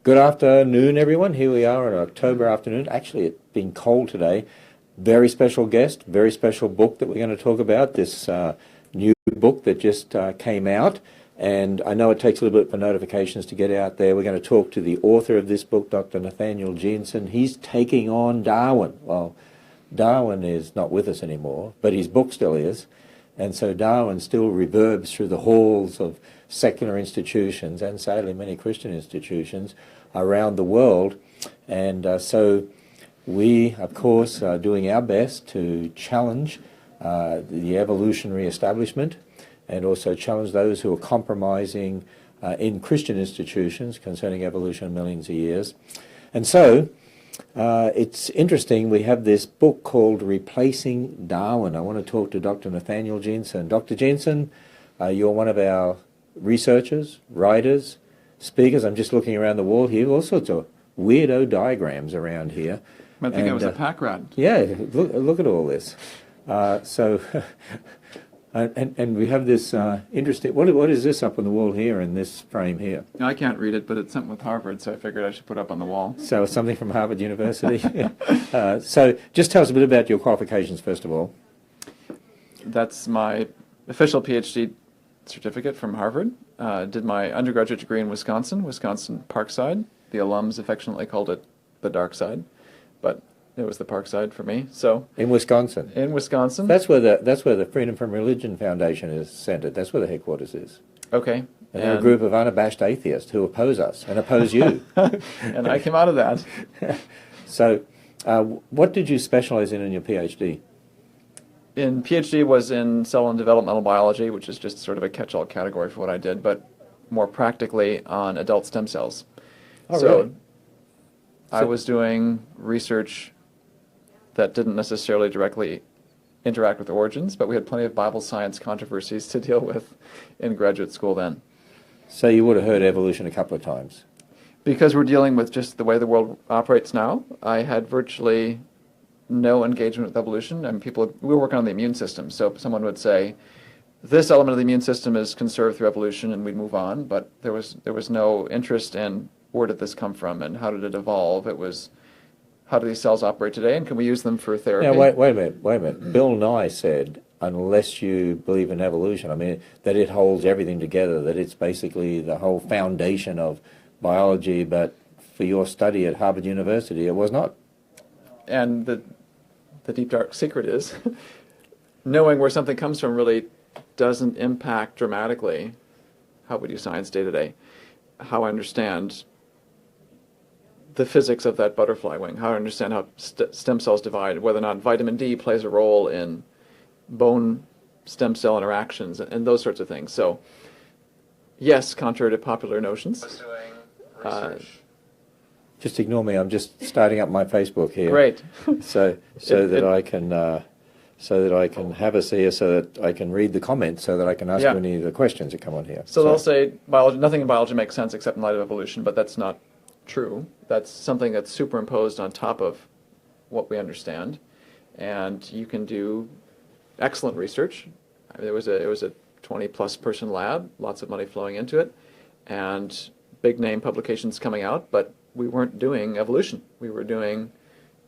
Good afternoon, everyone. Here we are on an October afternoon. Actually, it's been cold today. Very special guest, very special book that we're going to talk about. This new book that just came out. And I know it takes a little bit for notifications to get out there. We're going to talk to the author of this book, Dr. Nathaniel Jensen. He's taking on Darwin. Well, Darwin is not with us anymore, but his book still is. And so Darwin still reverbs through the halls of secular institutions and sadly many Christian institutions around the world. And so we, of course, are doing our best to challenge the evolutionary establishment and also challenge those who are compromising in Christian institutions concerning evolution millions of years. And so it's interesting, we have this book called Replacing Darwin. I want to talk to Dr. Nathaniel Jensen. Dr. Jensen, you're one of our researchers, writers, speakers. I'm just looking around the wall here, all sorts of weirdo diagrams around here. I think I was a pack rat. Yeah, look at all this. And we have this interesting, what is this up on the wall here in this frame here? I can't read it, but it's something with Harvard, so I figured I should put it up on the wall. So it's something from Harvard University. So just tell us a bit about your qualifications, first of all. That's my official PhD certificate from Harvard. Did my undergraduate degree in Wisconsin Parkside. The alums affectionately called it the dark side, but it was the Parkside for me. So in Wisconsin. In Wisconsin. That's where the Freedom from Religion Foundation is centered. That's where the headquarters is. Okay. And they're a group of unabashed atheists who oppose us and oppose you. And I came out of that. So, what did you specialize in your PhD? In PhD was in cell and developmental biology, which is just sort of a catch-all category for what I did, but more practically on adult stem cells. Oh, really? I was doing research that didn't necessarily directly interact with origins, but we had plenty of Bible science controversies to deal with in graduate school then. So you would have heard evolution a couple of times. Because we're dealing with just the way the world operates now, I had virtually no engagement with evolution. And we were working on the immune system, so someone would say, this element of the immune system is conserved through evolution, and we'd move on, but there was no interest in where did this come from and how did it evolve. It was, how do these cells operate today, and can we use them for therapy? Now, wait a minute. Bill Nye said, unless you believe in evolution, I mean, that it holds everything together, that it's basically the whole foundation of biology, but for your study at Harvard University, it was not. And the deep, dark secret is knowing where something comes from really doesn't impact dramatically how we do science day to day. How I understand the physics of that butterfly wing, how I understand how stem cells divide, whether or not vitamin D plays a role in bone stem cell interactions, and those sorts of things. So, yes, contrary to popular notions. Just ignore me. I'm just starting up my Facebook here. Great. So that I can have us here, so that I can read the comments, so that I can ask you any of the questions that come on here. So they'll say nothing in biology makes sense except in light of evolution, but that's not true. That's something that's superimposed on top of what we understand, and you can do excellent research. I mean, it was a 20-plus person lab, lots of money flowing into it, and big name publications coming out, but we weren't doing evolution. We were doing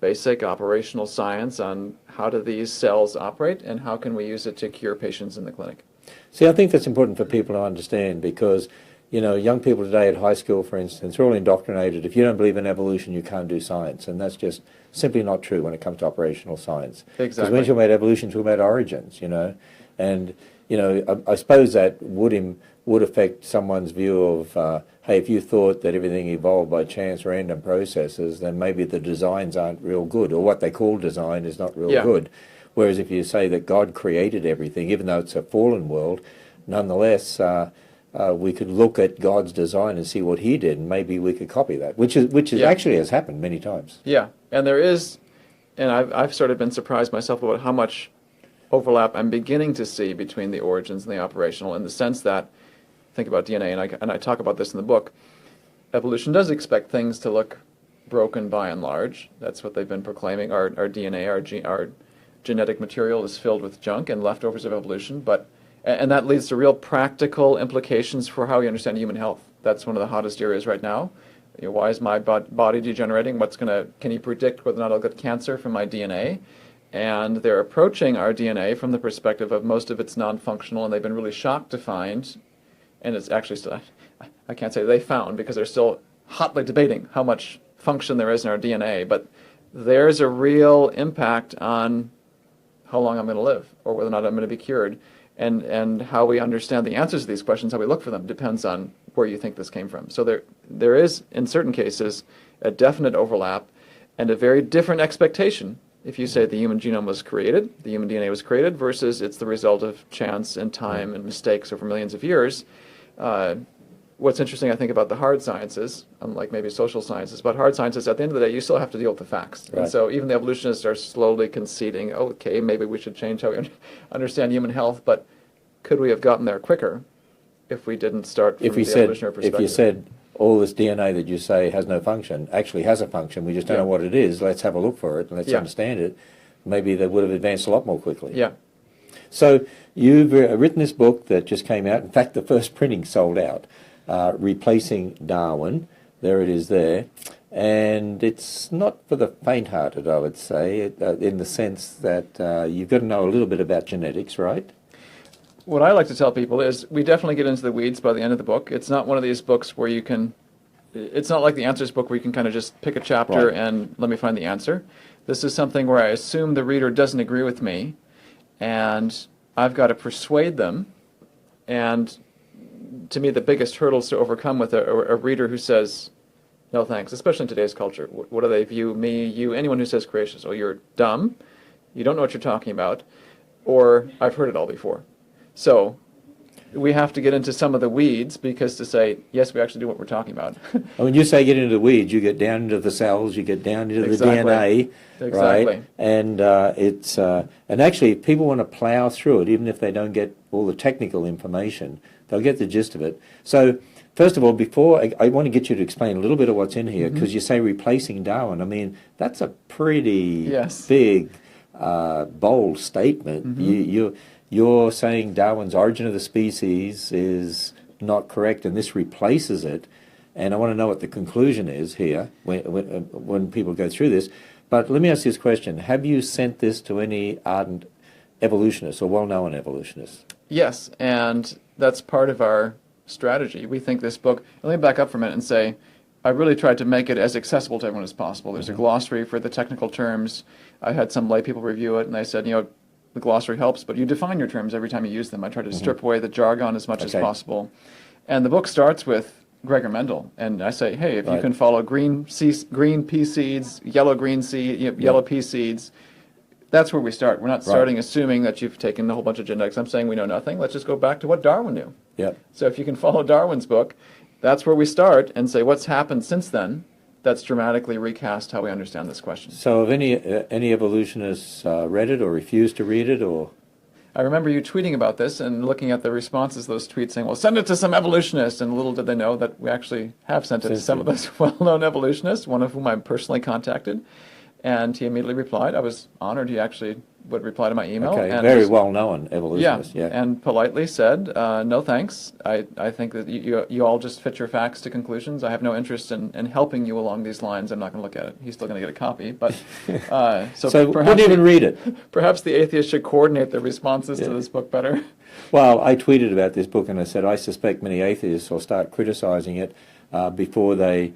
basic operational science on how do these cells operate and how can we use it to cure patients in the clinic. See, I think that's important for people to understand, because young people today at high school, for instance, are all indoctrinated. If you don't believe in evolution, you can't do science, and that's just simply not true when it comes to operational science. Exactly. Because when you talk about evolution, you talk about origins, and I suppose that would affect someone's view of, hey, if you thought that everything evolved by chance random processes, then maybe the designs aren't real good, or what they call design is not real good. Whereas if you say that God created everything, even though it's a fallen world, nonetheless, we could look at God's design and see what he did, and maybe we could copy that, which actually has happened many times. Yeah, and there is, and I've sort of been surprised myself about how much overlap I'm beginning to see between the origins and the operational, in the sense that, think about DNA, and I talk about this in the book, evolution does expect things to look broken by and large. That's what they've been proclaiming. Our DNA, our genetic material is filled with junk and leftovers of evolution, and that leads to real practical implications for how we understand human health. That's one of the hottest areas right now. Why is my body degenerating? Can you predict whether or not I'll get cancer from my DNA? And they're approaching our DNA from the perspective of most of it's non-functional, and they've been really shocked to find, and it's actually still, I can't say they found because they're still hotly debating how much function there is in our DNA, but there's a real impact on how long I'm going to live or whether or not I'm going to be cured. And how we understand the answers to these questions, how we look for them, depends on where you think this came from. So there is, in certain cases, a definite overlap and a very different expectation if you say the human genome was created, the human DNA was created, versus it's the result of chance and time and mistakes over millions of years. What's interesting, I think, about the hard sciences, unlike maybe social sciences, but hard sciences, at the end of the day, you still have to deal with the facts. Right. And so even the evolutionists are slowly conceding, okay, maybe we should change how we understand human health, but could we have gotten there quicker if we didn't start from the evolutionary perspective? If you said all this DNA that you say has no function actually has a function, we just don't know what it is, let's have a look for it and let's understand it, maybe they would have advanced a lot more quickly. Yeah. So you've written this book that just came out. In fact, the first printing sold out. Replacing Darwin, there it is there, and it's not for the faint-hearted, I would say, in the sense that you've got to know a little bit about genetics, right? What I like to tell people is we definitely get into the weeds by the end of the book. It's not one of these books where you can, it's not like the answers book where you can kind of just pick a chapter and let me find the answer. This is something where I assume the reader doesn't agree with me, and I've got to persuade them. And to me, the biggest hurdles to overcome with a reader who says, no thanks, especially in today's culture. What do they view me, you, anyone who says creation? Oh, you're dumb, you don't know what you're talking about, or I've heard it all before. So we have to get into some of the weeds because to say, yes, we actually do what we're talking about. And when you say get into the weeds, you get down into the cells, you get down into the DNA, right? And and actually people want to plow through it, even if they don't get all the technical information. They'll get the gist of it. So first of all, before I want to get you to explain a little bit of what's in here, because you say replacing Darwin. I mean, that's a pretty big, bold statement. You're saying Darwin's Origin of the Species is not correct, and this replaces it. And I want to know what the conclusion is here when people go through this. But let me ask you this question. Have you sent this to any ardent evolutionists or well-known evolutionists? Yes, and that's part of our strategy. We think this book, let me back up for a minute and say, I really tried to make it as accessible to everyone as possible. There's a glossary for the technical terms. I had some lay people review it, and they said, the glossary helps, but you define your terms every time you use them. I try to strip away the jargon as much as possible. And the book starts with Gregor Mendel, and I say, hey, if you can follow green pea seeds, yellow pea seeds, that's where we start. We're not starting assuming that you've taken a whole bunch of genetics. I'm saying we know nothing. Let's just go back to what Darwin knew. Yep. So if you can follow Darwin's book, that's where we start and say what's happened since then that's dramatically recast how we understand this question. So have any evolutionists read it or refused to read it? Or I remember you tweeting about this and looking at the responses to those tweets saying, well, send it to some evolutionists, and little did they know that we actually have sent it to some of those well-known evolutionists, one of whom I personally contacted, and he immediately replied. I was honored he actually would reply to my email. Okay, and very well-known evolutionist. Yeah, and politely said, no thanks. I think that you all just fit your facts to conclusions. I have no interest in helping you along these lines. I'm not going to look at it. He's still going to get a copy. But so wouldn't even read it. Perhaps the atheists should coordinate their responses to this book better. Well, I tweeted about this book and I said, I suspect many atheists will start criticizing it before they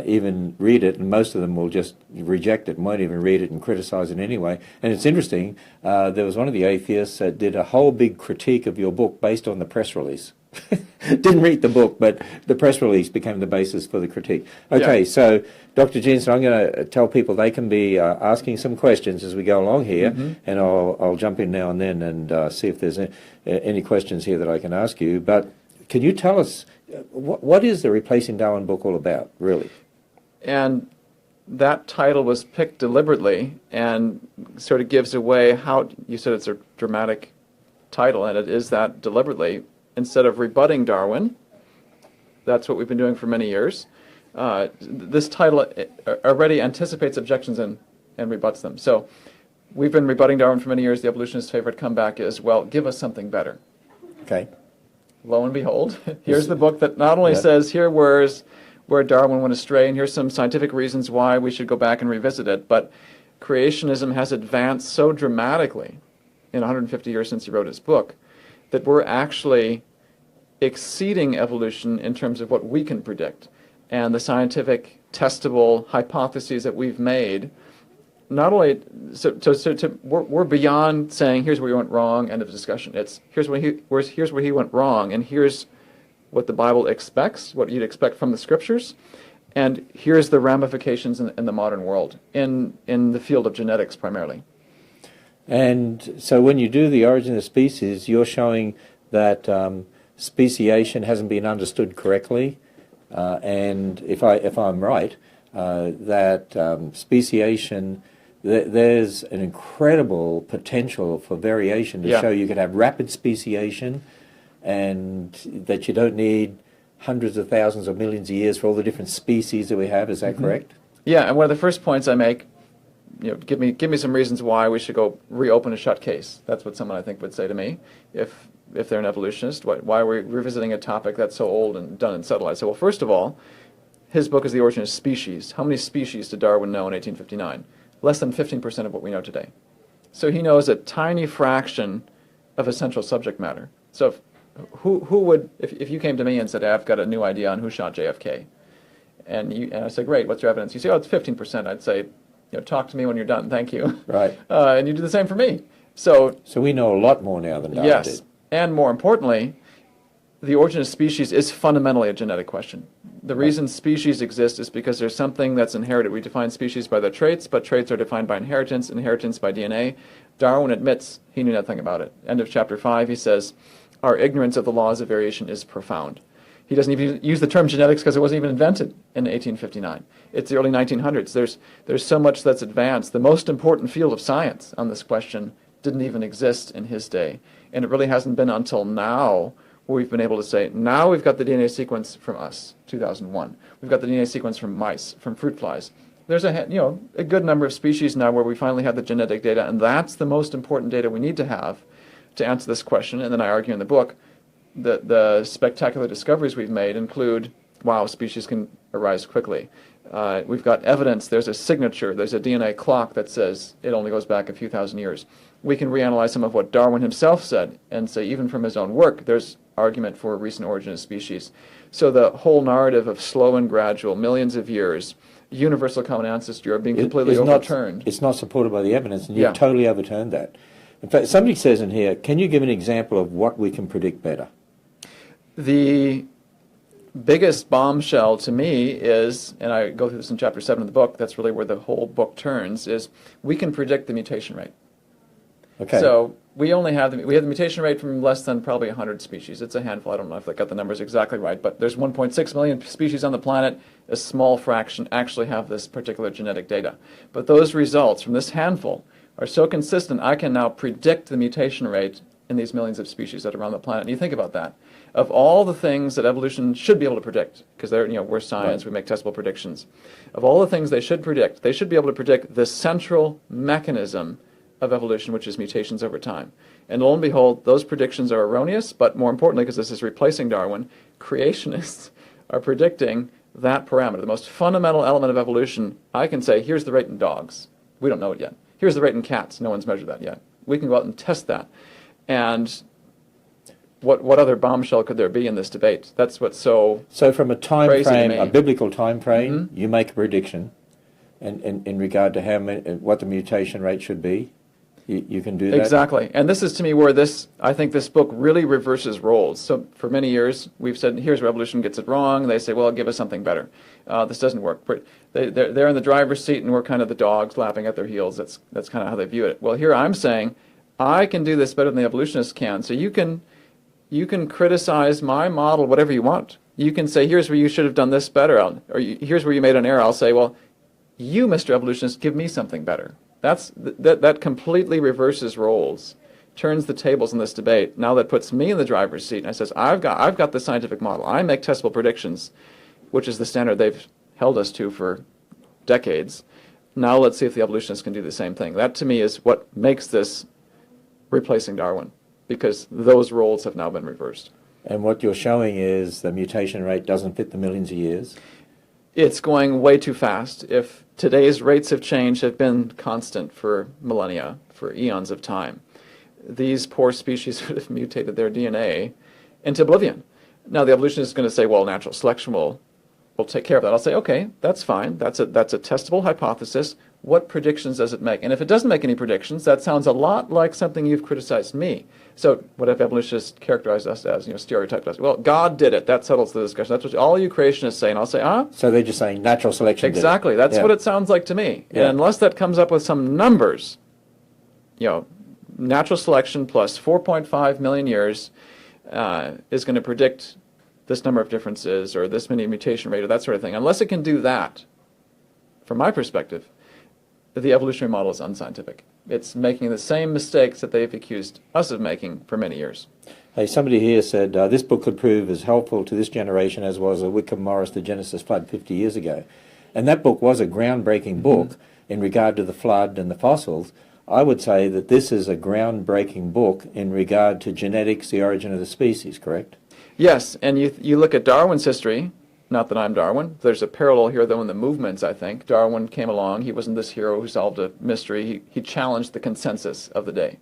even read it, and most of them will just reject it and won't even read it and criticize it anyway. And it's interesting, there was one of the atheists that did a whole big critique of your book based on the press release. Didn't read the book, but the press release became the basis for the critique. Okay, so Dr. Jensen, I'm going to tell people they can be asking some questions as we go along here, and I'll jump in now and then and see if there's any questions here that I can ask you. But can you tell us, what is the Replacing Darwin book all about, really? And that title was picked deliberately and sort of gives away how, you said it's a dramatic title, and it is that deliberately. Instead of rebutting Darwin, that's what we've been doing for many years, this title already anticipates objections and rebuts them. So we've been rebutting Darwin for many years. The evolutionist's favorite comeback is, well, give us something better. Okay. Lo and behold, here's the book that not only says, here where's where Darwin went astray, and here's some scientific reasons why we should go back and revisit it. But creationism has advanced so dramatically in 150 years since he wrote his book that we're actually exceeding evolution in terms of what we can predict. And the scientific testable hypotheses that we've made, not only, we're beyond saying here's where he went wrong, end of discussion. It's here's where he went wrong, and here's what the Bible expects, what you'd expect from the Scriptures, and here's the ramifications in the modern world, in the field of genetics primarily. And so when you do the origin of species, you're showing that speciation hasn't been understood correctly, and if I'm right, that speciation, there's an incredible potential for variation to show you could have rapid speciation, and that you don't need hundreds of thousands or millions of years for all the different species that we have. Is that correct? Yeah, and one of the first points I make, give me some reasons why we should go reopen a shut case. That's what someone I think would say to me if they're an evolutionist. Why are we revisiting a topic that's so old and done and settled? I say, well, first of all, his book is The Origin of Species. How many species did Darwin know in 1859? Less than 15% of what we know today. So he knows a tiny fraction of essential subject matter. So who would, if you came to me and said, I've got a new idea on who shot JFK, and I said, great, what's your evidence? You say, oh, it's 15%. I'd say, talk to me when you're done, thank you. Right. And you do the same for me. So we know a lot more now than Darwin did. Yes, and more importantly, the origin of species is fundamentally a genetic question. The reason species exist is because there's something that's inherited. We define species by their traits, but traits are defined by inheritance by DNA. Darwin admits he knew nothing about it. End of chapter 5, he says, our ignorance of the laws of variation is profound. He doesn't even use the term genetics because it wasn't even invented in 1859. It's the early 1900s. There's so much that's advanced. The most important field of science on this question didn't even exist in his day. And it really hasn't been until now where we've been able to say, now we've got the DNA sequence from us, 2001. We've got the DNA sequence from mice, from fruit flies. There's a good number of species now where we finally have the genetic data, and that's the most important data we need to have to answer this question. And then I argue in the book that the spectacular discoveries we've made include, wow, species can arise quickly. We've got evidence, there's a signature, there's a DNA clock that says it only goes back a few thousand years. We can reanalyze some of what Darwin himself said and say even from his own work, there's argument for a recent origin of species. So the whole narrative of slow and gradual, millions of years, universal common ancestry are being completely overturned. It's not supported by the evidence, and you've totally overturned that. In fact, somebody says in here, can you give an example of what we can predict better? The biggest bombshell to me is, and I go through this in chapter 7 of the book, that's really where the whole book turns, is we can predict the mutation rate. Okay. So we only have the mutation rate from less than probably 100 species. It's a handful. I don't know if I got the numbers exactly right, but there's 1.6 million species on the planet. A small fraction actually have this particular genetic data. But those results from this handful are so consistent, I can now predict the mutation rate in these millions of species that are around the planet. And you think about that. Of all the things that evolution should be able to predict, because we're science, we make testable predictions. Of all the things they should predict, they should be able to predict the central mechanism of evolution, which is mutations over time. And lo and behold, those predictions are erroneous, but more importantly, because this is replacing Darwin, creationists are predicting that parameter, the most fundamental element of evolution. I can say, here's the rate in dogs. We don't know it yet. Here's the rate in cats. No one's measured that yet. We can go out and test that. And what other bombshell could there be in this debate? That's what's so from a time crazy frame, to me. a biblical time frame, you make a prediction, and in regard to what the mutation rate should be. You can do that? Exactly. And this is to me where I think this book really reverses roles. So for many years, we've said, here's where evolution gets it wrong. They say, well, give us something better. This doesn't work. They're in the driver's seat and we're kind of the dogs lapping at their heels. That's kind of how they view it. Well, here I'm saying, I can do this better than the evolutionists can. So you can criticize my model whatever you want. You can say, here's where you should have done this better. Or here's where you made an error. I'll say, well, you, Mr. Evolutionist, give me something better. That completely reverses roles, turns the tables in this debate. Now that puts me in the driver's seat, and I says, I've got the scientific model. I make testable predictions, which is the standard they've held us to for decades. Now let's see if the evolutionists can do the same thing. That to me is what makes this replacing Darwin, because those roles have now been reversed. And what you're showing is the mutation rate doesn't fit the millions of years? it's going way too fast. If today's rates of change have been constant for millennia, for eons of time, these poor species would have mutated their DNA into oblivion. Now, the evolutionist is going to say, well, natural selection will take care of that. I'll say, okay, that's fine. That's a testable hypothesis. What predictions does it make? And if it doesn't make any predictions, that sounds a lot like something you've criticized me. So what if evolutionists characterize us as, stereotyped us? Well, God did it. That settles the discussion. That's what all you creationists say. And I'll say, So they're just saying natural selection exactly. did it. That's what it sounds like to me. Yeah. And unless that comes up with some numbers, natural selection plus 4.5 million years is going to predict this number of differences or this many mutation rate or that sort of thing. Unless it can do that, from my perspective, the evolutionary model is unscientific. It's making the same mistakes that they've accused us of making for many years. Hey, somebody here said, this book could prove as helpful to this generation as was a Wickham Morris The Genesis Flood 50 years ago. And that book was a groundbreaking book in regard to the flood and the fossils. I would say that this is a groundbreaking book in regard to genetics, the origin of the species, correct? Yes, and you look at Darwin's history. Not that I'm Darwin. There's a parallel here, though, in the movements, I think. Darwin came along. He wasn't this hero who solved a mystery. He challenged the consensus of the day.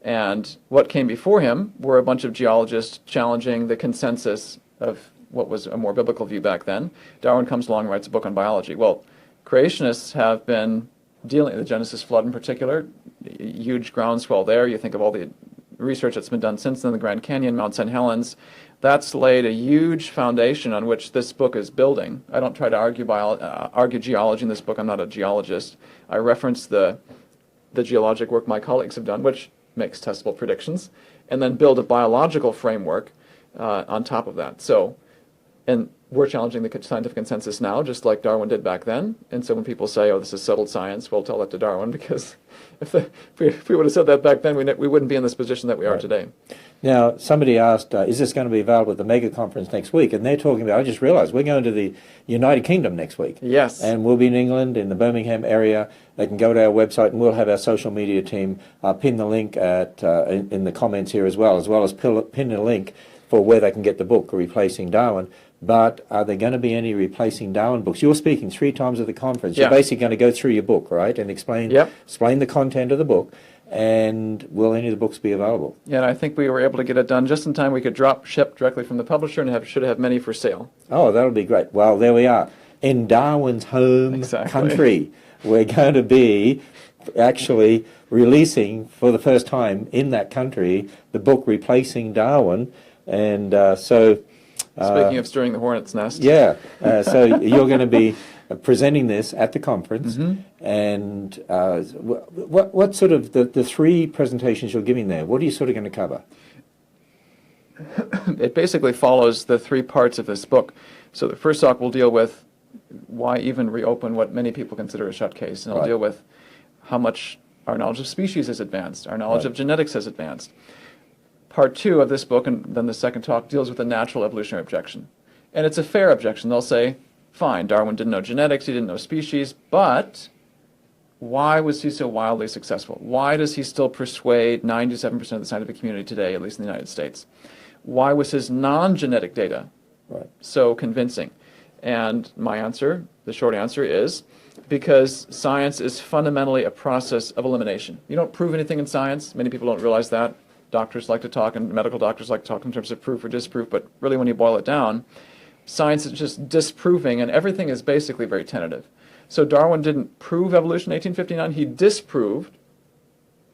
And what came before him were a bunch of geologists challenging the consensus of what was a more biblical view back then. Darwin comes along and writes a book on biology. Well, creationists have been dealing, the Genesis flood in particular, huge groundswell there. You think of all the research that's been done since then, the Grand Canyon, Mount St. Helens. That's laid a huge foundation on which this book is building. I don't try to argue geology in this book. I'm not a geologist. I reference the geologic work my colleagues have done, which makes testable predictions, and then build a biological framework on top of that. So, and we're challenging the scientific consensus now, just like Darwin did back then. And so when people say, oh, this is settled science, we'll tell that to Darwin, because if we would have said that back then, we wouldn't be in this position that we are today. Now, somebody asked, is this going to be available at the mega conference next week? And they're talking about, I just realized, we're going to the United Kingdom next week. Yes. And we'll be in England, in the Birmingham area. They can go to our website, and we'll have our social media team pin the link in the comments here as well as pin a link for where they can get the book, Replacing Darwin. But are there going to be any Replacing Darwin books? You're speaking 3 times at the conference. Yeah. You're basically going to go through your book, right, and explain the content of the book. And will any of the books be available? Yeah, and I think we were able to get it done just in time. We could ship directly from the publisher and should have many for sale. Oh, that'll be great. Well, there we are. In Darwin's home country, we're going to be actually releasing for the first time in that country the book Replacing Darwin. And Speaking of stirring the hornet's nest. Yeah, so you're going to be presenting this at the conference, and what sort of the 3 presentations you're giving there, what are you sort of going to cover? It basically follows the 3 parts of this book. So the first talk will deal with why even reopen what many people consider a shut case, and it'll deal with how much our knowledge of species has advanced, our knowledge of genetics has advanced. Part 2 of this book, and then the second talk, deals with the natural evolutionary objection. And it's a fair objection. They'll say, fine, Darwin didn't know genetics, he didn't know species, but why was he so wildly successful? Why does he still persuade 97% of the scientific community today, at least in the United States? Why was his non-genetic data so convincing? And my answer, the short answer is, because science is fundamentally a process of elimination. You don't prove anything in science. Many people don't realize that. Doctors like to talk, and medical doctors like to talk in terms of proof or disproof, but really when you boil it down, science is just disproving, and everything is basically very tentative. So Darwin didn't prove evolution in 1859, he disproved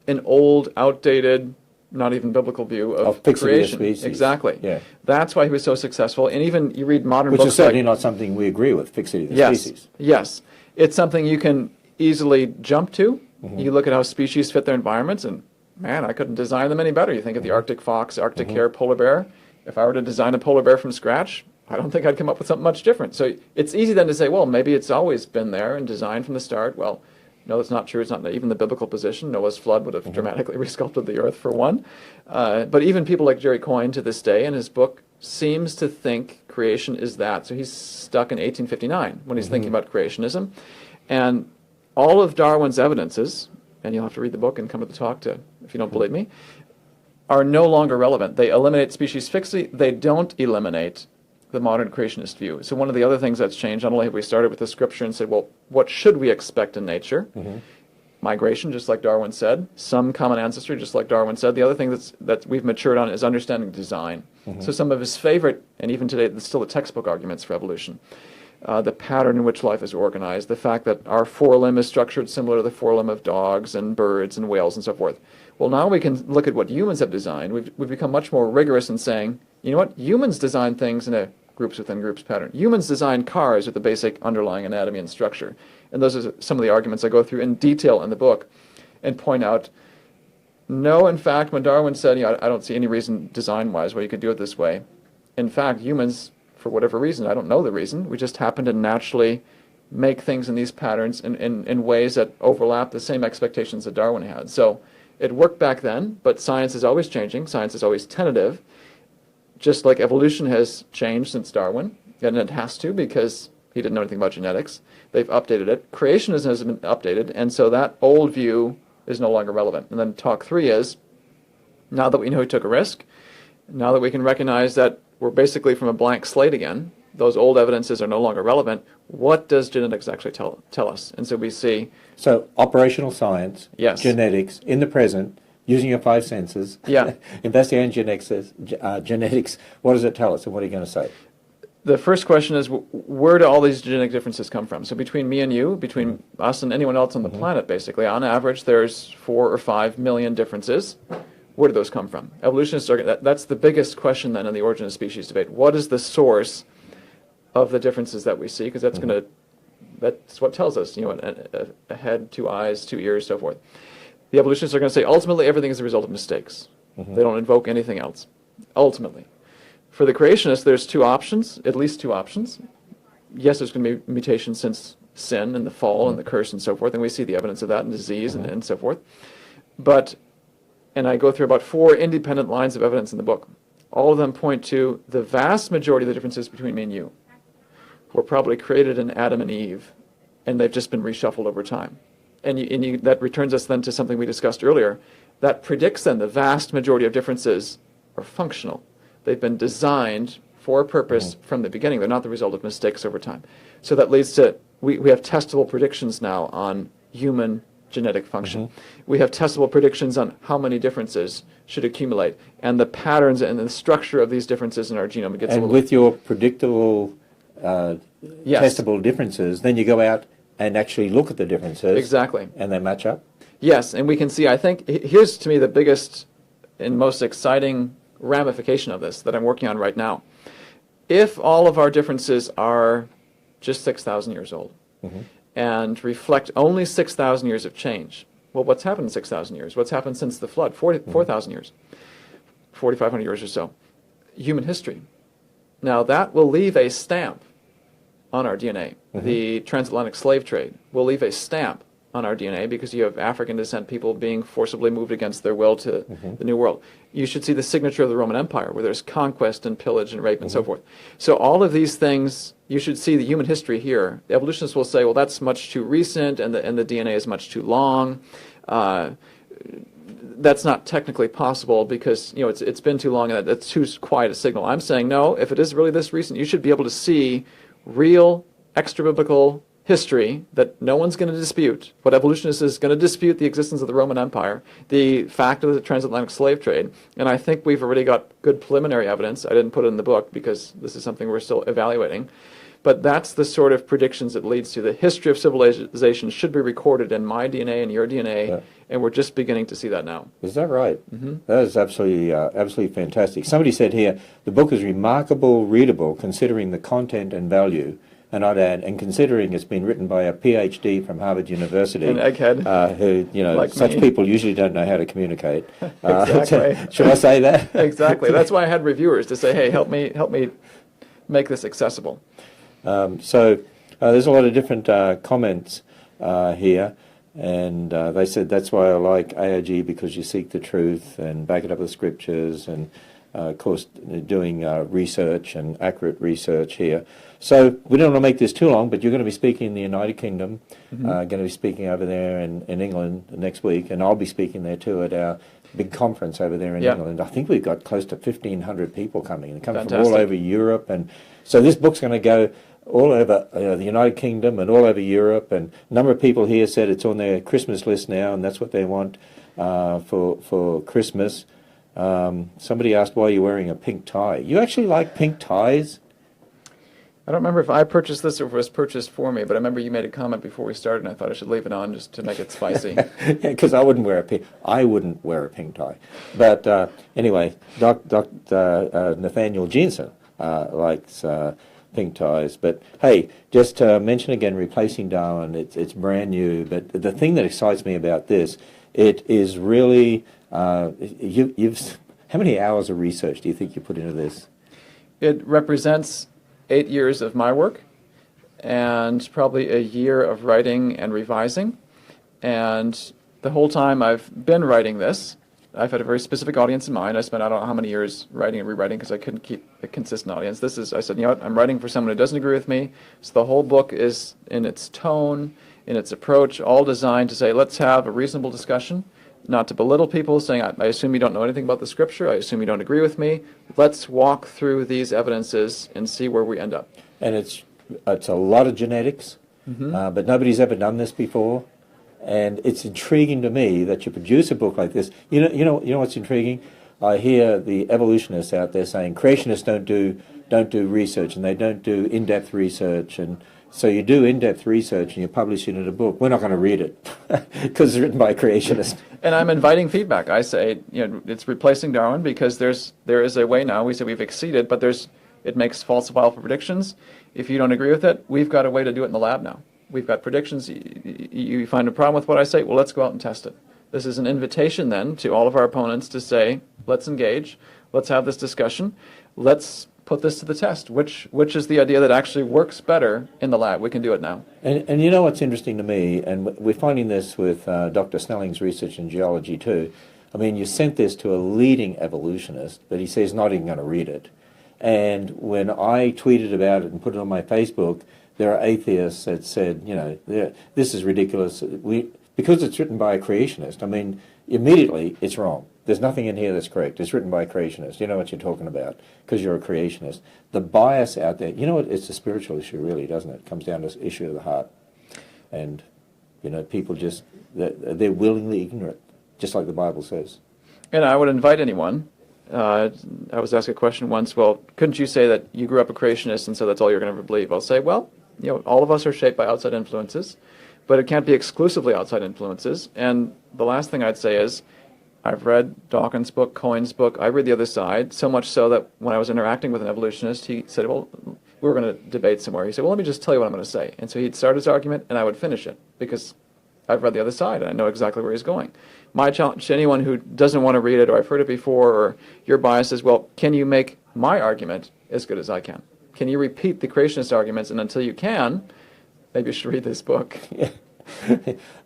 an old, outdated, not even biblical view of creation. Of species. Exactly. Yeah. That's why he was so successful, and even you read modern books Which is certainly not something we agree with, fixity of the species. Yes. It's something you can easily jump to. You look at how species fit their environments, and man, I couldn't design them any better. You think of the Arctic fox, Arctic hare, polar bear. If I were to design a polar bear from scratch, I don't think I'd come up with something much different. So it's easy then to say, well, maybe it's always been there and designed from the start. Well, no, that's not true. It's not even the biblical position. Noah's flood would have dramatically resculpted the earth, for one. But even people like Jerry Coyne to this day, in his book, seems to think creation is that. So he's stuck in 1859 when he's thinking about creationism. And all of Darwin's evidences, and you'll have to read the book and come to the talk if you don't believe me, are no longer relevant. They eliminate species fixity. They don't eliminate the modern creationist view. So one of the other things that's changed, not only have we started with the scripture and said, well, what should we expect in nature? Migration, just like Darwin said. Some common ancestry, just like Darwin said. The other thing that we've matured on is understanding design. So some of his favorite, and even today, it's still the textbook arguments for evolution. The pattern in which life is organized, the fact that our forelimb is structured similar to the forelimb of dogs and birds and whales and so forth. Well, now we can look at what humans have designed. We've become much more rigorous in saying, you know what, humans design things in a groups within groups pattern. Humans design cars with the basic underlying anatomy and structure. And those are some of the arguments I go through in detail in the book and point out, no, in fact, when Darwin said, I don't see any reason design-wise why you could do it this way. In fact, humans, for whatever reason, I don't know the reason, we just happen to naturally make things in these patterns in ways that overlap the same expectations that Darwin had. So it worked back then, but science is always changing. Science is always tentative. Just like evolution has changed since Darwin, and it has to because he didn't know anything about genetics. They've updated it. Creationism has been updated, and so that old view is no longer relevant. And then talk 3 is, now that we know he took a risk, now that we can recognize that we're basically from a blank slate again, those old evidences are no longer relevant, what does genetics actually tell us? And so we see... So operational science, yes, genetics, in the present, using your 5 senses, investigating genetics, what does it tell us, and what are you going to say? The first question is, where do all these genetic differences come from? So between me and you, between us and anyone else on the planet, basically, on average, there's 4 or 5 million differences. Where do those come from? Evolutionists are, that's the biggest question then in the origin of species debate. What is the source of the differences that we see? Because that's that's what tells us, a head, 2 eyes, 2 ears, so forth. The evolutionists are going to say, ultimately, everything is the result of mistakes. They don't invoke anything else, ultimately. For the creationists, there's 2 options, at least 2 options. Yes, there's going to be mutations since sin and the fall and the curse and so forth, and we see the evidence of that in disease and so forth. But, and I go through about 4 independent lines of evidence in the book. All of them point to the vast majority of the differences between me and you were probably created in Adam and Eve, and they've just been reshuffled over time. And that returns us then to something we discussed earlier. That predicts then the vast majority of differences are functional. They've been designed for a purpose from the beginning. They're not the result of mistakes over time. So that leads to, we have testable predictions now on human genetic function. We have testable predictions on how many differences should accumulate, and the patterns and the structure of these differences in our genome. It gets and with your predictable, testable differences, then you go out and actually look at the differences. Exactly. And they match up? Yes, and we can see, I think, here's to me the biggest and most exciting ramification of this that I'm working on right now. If all of our differences are just 6,000 years old and reflect only 6,000 years of change, well, what's happened in 6,000 years? What's happened since the flood? 4,000 years, 4,500 years or so. Human history. Now, that will leave a stamp on our DNA. The transatlantic slave trade will leave a stamp on our DNA because you have African descent people being forcibly moved against their will to the New World. You should see the signature of the Roman Empire where there's conquest and pillage and rape and so forth. So all of these things, you should see the human history here. The evolutionists will say, well, that's much too recent and the DNA is much too long. That's not technically possible because it's been too long and that's too quiet a signal. I'm saying, no, if it is really this recent, you should be able to see real extra-biblical history that no one's going to dispute. What evolutionists is going to dispute the existence of the Roman Empire, the fact of the transatlantic slave trade, and I think we've already got good preliminary evidence. I didn't put it in the book because this is something we're still evaluating. But that's the sort of predictions it leads to. The history of civilization should be recorded in my DNA and your DNA, and we're just beginning to see that now. Is that right? That is absolutely fantastic. Somebody said here, the book is remarkable, readable, considering the content and value. And I'd add, and considering it's been written by a PhD from Harvard University, an egghead, who, like such me. People usually don't know how to communicate. Exactly. Should I say that? Exactly. That's why I had reviewers to say, hey, help me make this accessible. So there's a lot of different comments here, and they said that's why I like AOG, because you seek the truth and back it up with scriptures, and of course doing research and accurate research here. So we don't want to make this too long, but you're going to be speaking in the United Kingdom, going to be speaking over there in England next week, and I'll be speaking there too at our big conference over there in Yeah. England. I think we've got close to 1,500 people coming, and coming from Fantastic. all over Europe. And so this book's going to go all over the United Kingdom and all over Europe. And a number of people here said it's on their Christmas list now, and that's what they want for Christmas. Somebody asked why you're wearing a pink tie. You actually like pink ties? I don't remember if I purchased this or if it was purchased for me, but I remember you made a comment before we started, and I thought I should leave it on just to make it spicy. Because I wouldn't wear a pink tie. But anyway, Dr. Nathaniel Jensen likes pink ties. But hey, just to mention again, Replacing Darwin, it's brand new. But the thing that excites me about this, it is really, you've how many hours of research do you think you put into this? It represents 8 years of my work and probably a year of writing and revising. And the whole time I've been writing this, I've had a very specific audience in mind. I spent I don't know how many years writing and rewriting because I couldn't keep a consistent audience. I said, you know what, I'm writing for someone who doesn't agree with me. So the whole book is in its tone, in its approach, all designed to say, let's have a reasonable discussion, not to belittle people, saying, I assume you don't know anything about the scripture, I assume you don't agree with me. Let's walk through these evidences and see where we end up. And it's a lot of genetics, but nobody's ever done this before. And it's intriguing to me that you produce a book like this. You know what's intriguing? I hear the evolutionists out there saying creationists don't do research, and they don't do in-depth research, and so you do in-depth research and you publish it in a book. We're not going to read it because it's written by a creationist. And I'm inviting feedback. I say, it's replacing Darwin because there is a way now. We say we've exceeded, but it makes falsifiable predictions. If you don't agree with it, we've got a way to do it in the lab now. We've got predictions. You find a problem with what I say, well, let's go out and test it. This is an invitation then to all of our opponents to say, let's engage, let's have this discussion, let's put this to the test. Which is the idea that actually works better in the lab? We can do it now. And you know what's interesting to me, and we're finding this with Dr. Snelling's research in geology too. I mean, you sent this to a leading evolutionist, but he says he's not even going to read it. And when I tweeted about it and put it on my Facebook, there are atheists that said, this is ridiculous. Because it's written by a creationist, I mean, immediately it's wrong. There's nothing in here that's correct. It's written by a creationist. You know what you're talking about because you're a creationist. The bias out there, it's a spiritual issue really, doesn't it? It comes down to the issue of the heart. And, people just, they're willingly ignorant, just like the Bible says. And I would invite anyone. I was asked a question once, well, couldn't you say that you grew up a creationist and so that's all you're going to believe? I'll say, well, all of us are shaped by outside influences, but it can't be exclusively outside influences. And the last thing I'd say is, I've read Dawkins' book, Cohen's book. I read The Other Side, so much so that when I was interacting with an evolutionist, he said, well, we were going to debate somewhere. He said, well, let me just tell you what I'm going to say. And so he'd start his argument, and I would finish it, because I've read The Other Side, and I know exactly where he's going. My challenge to anyone who doesn't want to read it, or I've heard it before, or your bias is, well, can you make my argument as good as I can? Can you repeat the creationist arguments? And until you can, maybe you should read this book. Yeah.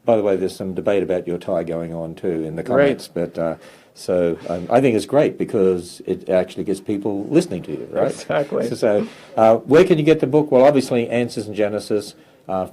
By the way, there's some debate about your tie going on too in the comments. Great. But so I think it's great because it actually gets people listening to you, right? Exactly. So where can you get the book? Well, obviously Answers in Genesis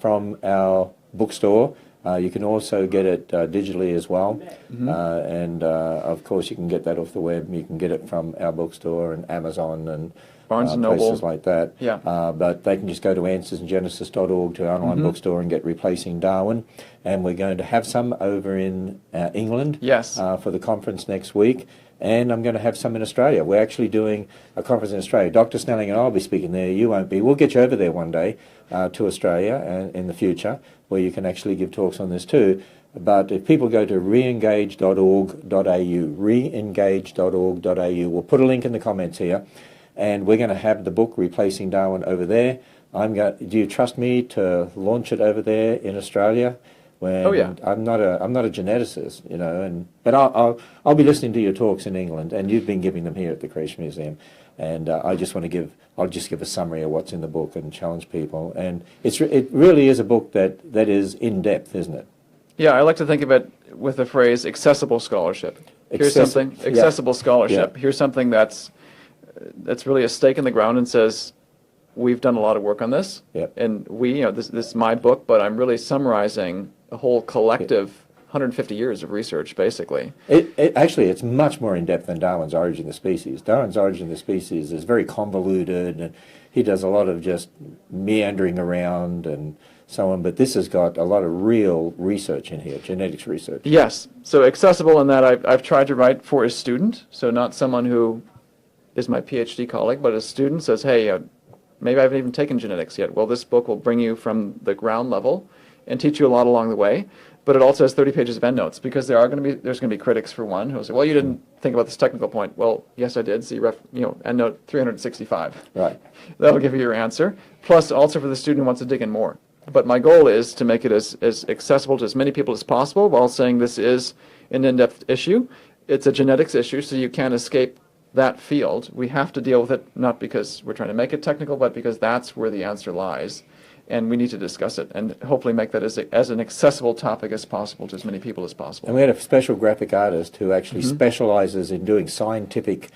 from our bookstore. You can also get it digitally as well. And of course you can get that off the web. You can get it from our bookstore and Amazon and Barnes and Noble. Places like that. Yeah. But they can just go to answersingenesis.org to our online bookstore and get Replacing Darwin. And we're going to have some over in England for the conference next week. And I'm going to have some in Australia. We're actually doing a conference in Australia. Dr. Snelling and I will be speaking there. You won't be. We'll get you over there one day to Australia in the future, where you can actually give talks on this too. But if people go to reengage.org.au, reengage.org.au, we'll put a link in the comments here. And we're going to have the book Replacing Darwin over there. Do you trust me to launch it over there in Australia? Oh yeah. I'm not a geneticist, but I'll be listening to your talks in England, and you've been giving them here at the Creation Museum, and I'll just give a summary of what's in the book and challenge people. And it really is a book that is in depth, isn't it? Yeah, I like to think of it with the phrase accessible scholarship. Here's something accessible scholarship. Yeah. Here's something that's really a stake in the ground and says, we've done a lot of work on this, Yep. and this is my book, but I'm really summarizing a whole collective 150 years of research, basically. Actually, it's much more in-depth than Darwin's Origin of the Species. Darwin's Origin of the Species is very convoluted, and he does a lot of just meandering around and so on, but this has got a lot of real research in here, genetics research. Yes, so accessible in that I've tried to write for a student, so not someone who is my PhD colleague, but a student says, hey, maybe I haven't even taken genetics yet. Well, this book will bring you from the ground level and teach you a lot along the way. But it also has 30 pages of endnotes, because there's going to be critics, for one, who'll say, well, you didn't think about this technical point. Well, yes, I did. See, endnote 365. Right. That'll give you your answer. Plus, also for the student who wants to dig in more. But my goal is to make it as accessible to as many people as possible, while saying this is an in-depth issue. It's a genetics issue, so you can't escape that field. We have to deal with it, not because we're trying to make it technical, but because that's where the answer lies. And we need to discuss it and hopefully make that as an accessible topic as possible to as many people as possible. And we had a special graphic artist who actually specializes in doing scientific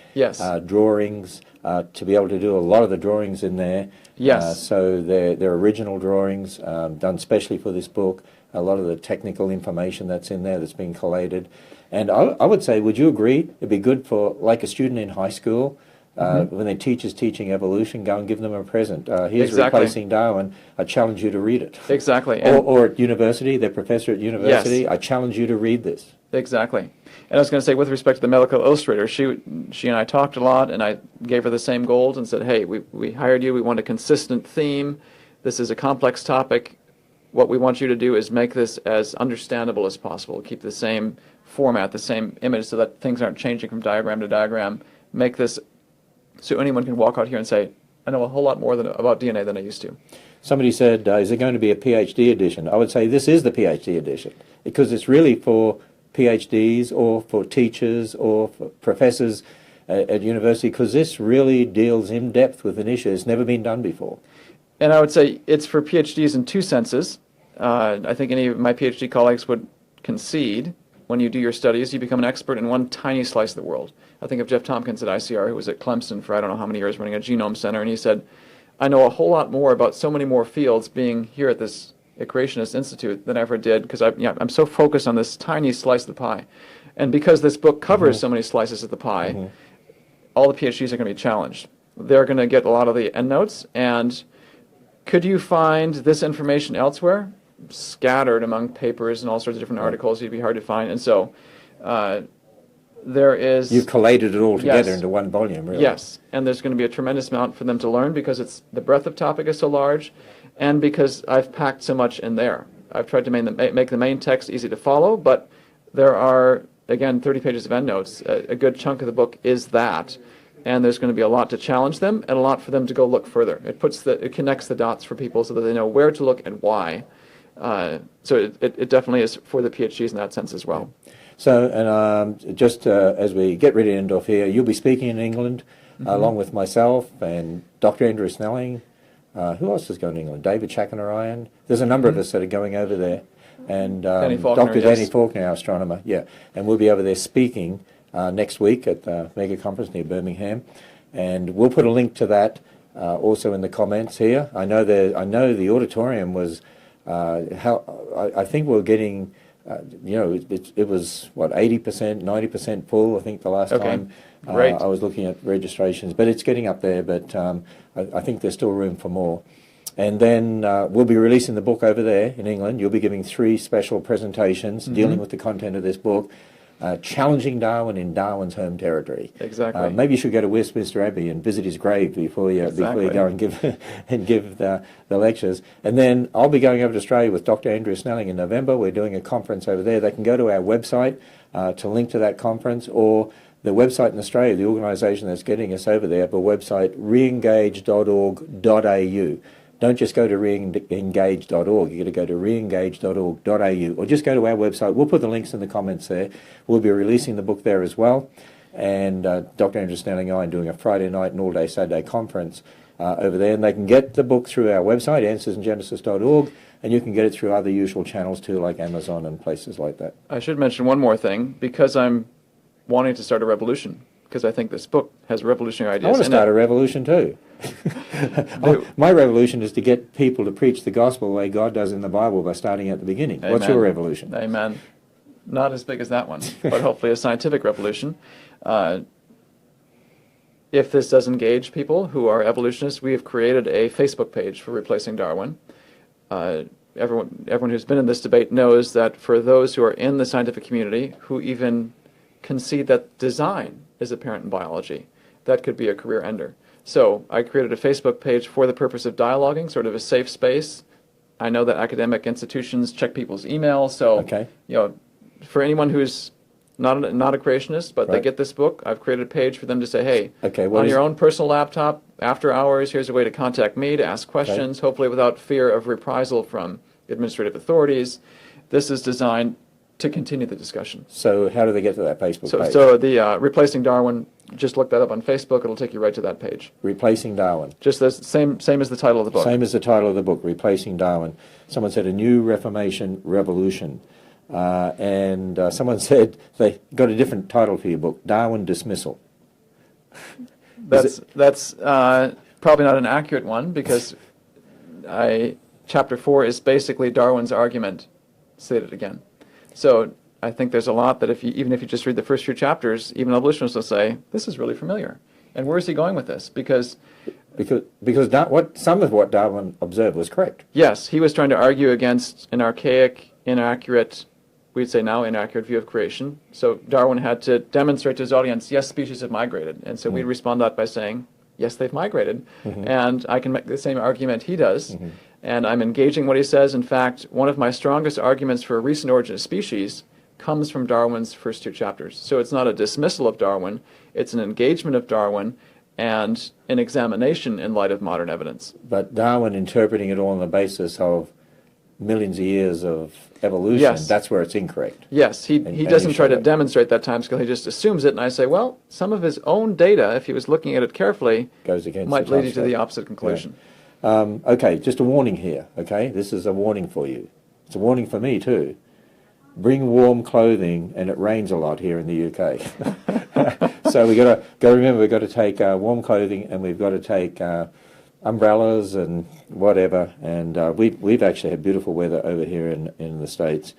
drawings, to be able to do a lot of the drawings in there. Yes. So they're original drawings done specially for this book. A lot of the technical information that's in there that's been collated. And I would say, would you agree, it'd be good for, like, a student in high school, when their teacher's teaching evolution, go and give them a present. Here's Replacing Darwin. I challenge you to read it. Exactly. Or at university, their professor at university, Yes. I challenge you to read this. Exactly. And I was going to say, with respect to the medical illustrator, she and I talked a lot, and I gave her the same goals and said, hey, we hired you. We want a consistent theme. This is a complex topic. What we want you to do is make this as understandable as possible. Keep the same format, the same image, so that things aren't changing from diagram to diagram. Make this so anyone can walk out here and say, I know a whole lot more about DNA than I used to. Somebody said, is there going to be a PhD edition? I would say this is the PhD edition, because it's really for PhDs or for teachers or for professors at university, because this really deals in depth with an issue that's never been done before. And I would say it's for PhDs in two senses. I think any of my PhD colleagues would concede, when you do your studies, you become an expert in one tiny slice of the world. I think of Jeff Tompkins at ICR, who was at Clemson for I don't know how many years running a genome center, and he said, I know a whole lot more about so many more fields being here at this Creationist Institute than I ever did, because I'm so focused on this tiny slice of the pie. And because this book covers so many slices of the pie, all the PhDs are going to be challenged. They're going to get a lot of the endnotes, and could you find this information elsewhere? Scattered among papers and all sorts of different articles, it'd be hard to find. And so there is... You've collated it all together Yes. into one volume, really. Yes, and there's going to be a tremendous amount for them to learn, because the breadth of topic is so large, and because I've packed so much in there. I've tried to make the main text easy to follow, but there are, again, 30 pages of endnotes. A good chunk of the book is that, and there's going to be a lot to challenge them and a lot for them to go look further. It connects the dots for people so that they know where to look and why. So it definitely is for the PhDs in that sense as well. So, and just as we get ready to end off here, you'll be speaking in England along with myself and Dr. Andrew Snelling. Who else is going to England? David Chakanarayan. There's a number of us that are going over there. And Dr. Danny Faulkner, our astronomer, and we'll be over there speaking next week at the mega conference near Birmingham. And we'll put a link to that also in the comments here. I know the auditorium was... I think we're getting, it was, 80%, 90% full, I think, the last time I was looking at registrations. But it's getting up there, but I think there's still room for more. And then we'll be releasing the book over there in England. You'll be giving 3 special presentations dealing with the content of this book. Challenging Darwin in Darwin's home territory. Exactly. Maybe you should go to Westminster Abbey and visit his grave before you go and give the lectures. And then I'll be going over to Australia with Dr. Andrew Snelling in November. We're doing a conference over there. They can go to our website to link to that conference, or the website in Australia, the organisation that's getting us over there, the website reengage.org.au. Don't just go to reengage.org. You've got to go to reengage.org.au, or just go to our website. We'll put the links in the comments there. We'll be releasing the book there as well. And Dr. Andrew Snelling and I are doing a Friday night and all-day Saturday conference over there. And they can get the book through our website, answersandgenesis.org, and you can get it through other usual channels too, like Amazon and places like that. I should mention one more thing, because I'm wanting to start a revolution, because I think this book has revolutionary ideas. I want to start a revolution too. My revolution is to get people to preach the gospel the way God does in the Bible by starting at the beginning. Amen. What's your revolution? Amen. not as big as that one, but hopefully a scientific revolution. If this does engage people who are evolutionists, we have created a Facebook page for Replacing Darwin. Everyone who's been in this debate knows that for those who are in the scientific community who even concede that design is apparent in biology, that could be a career ender. So I created a Facebook page for the purpose of dialoguing, sort of a safe space. I know that academic institutions check people's emails, so Okay. For anyone who's not a creationist, but they Right. get this book, I've created a page for them to say, hey, Okay, what on is your it? own personal laptop, after hours, here's a way to contact me, to ask questions, hopefully without fear of reprisal from administrative authorities. This is designed to continue the discussion. So how do they get to that Facebook page? So the Replacing Darwin, just look that up on Facebook, it'll take you right to that page. Replacing Darwin. Just the same as the title of the book. Same as the title of the book, Replacing Darwin. Someone said a new Reformation revolution. And someone said they got a different title for your book, Darwin Dismissal. That's probably not an accurate one, because Chapter 4 is basically Darwin's argument stated again. So I think there's a lot that even if you just read the first few chapters, even evolutionists will say, this is really familiar. And where is he going with this? Because some of what Darwin observed was correct. yes, he was trying to argue against an archaic, inaccurate, we'd say now inaccurate view of creation. So Darwin had to demonstrate to his audience, yes, species have migrated. And so we'd respond to that by saying, yes, they've migrated. And I can make the same argument he does. And I'm engaging what he says. In fact, one of my strongest arguments for a recent origin of species comes from Darwin's first two chapters. So it's not a dismissal of Darwin, it's an engagement of Darwin and an examination in light of modern evidence. But Darwin interpreting it all on the basis of millions of years of evolution, Yes. that's where it's incorrect. Yes, he And doesn't you try show to that. demonstrate that timescale, he just assumes it, and I say, well, some of his own data, if he was looking at it carefully, Goes against might the lead you to timescale. the opposite conclusion. Okay, just a warning here, okay? This is a warning for you. It's a warning for me too. Bring warm clothing, and it rains a lot here in the UK. So we got to remember, we've got to take warm clothing, and we've got to take umbrellas and whatever. And we've actually had beautiful weather over here in the States.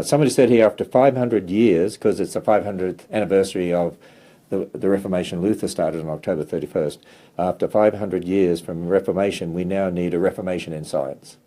Somebody said here, after 500 years, because it's the 500th anniversary of the Reformation, Luther started on October 31st. After 500 years from Reformation, we now need a Reformation in science.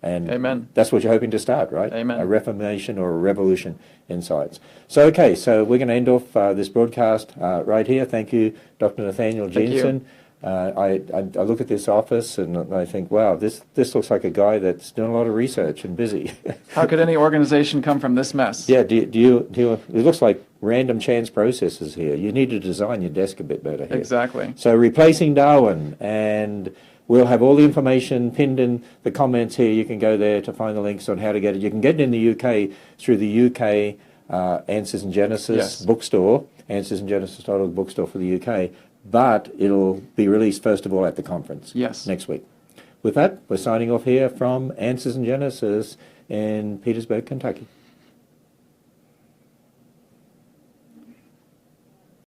And Amen. that's what you're hoping to start, right? Amen. A reformation or a revolution in science. So, okay, so we're going to end off this broadcast right here. Thank you, Dr. Nathaniel Thank you. Jensen. I look at this office and I think, wow, this looks like a guy that's doing a lot of research and busy. How could any organization come from this mess? Yeah, do you, it looks like random chance processes here. You need to design your desk a bit better here. Exactly. So Replacing Darwin, and we'll have all the information pinned in the comments here. You can go there to find the links on how to get it. You can get it in the UK through the UK Answers in Genesis Yes. bookstore, answersandgenesis.org bookstore for the UK, but it'll be released first of all at the conference Yes. next week. With that, we're signing off here from Answers in Genesis in Petersburg, Kentucky.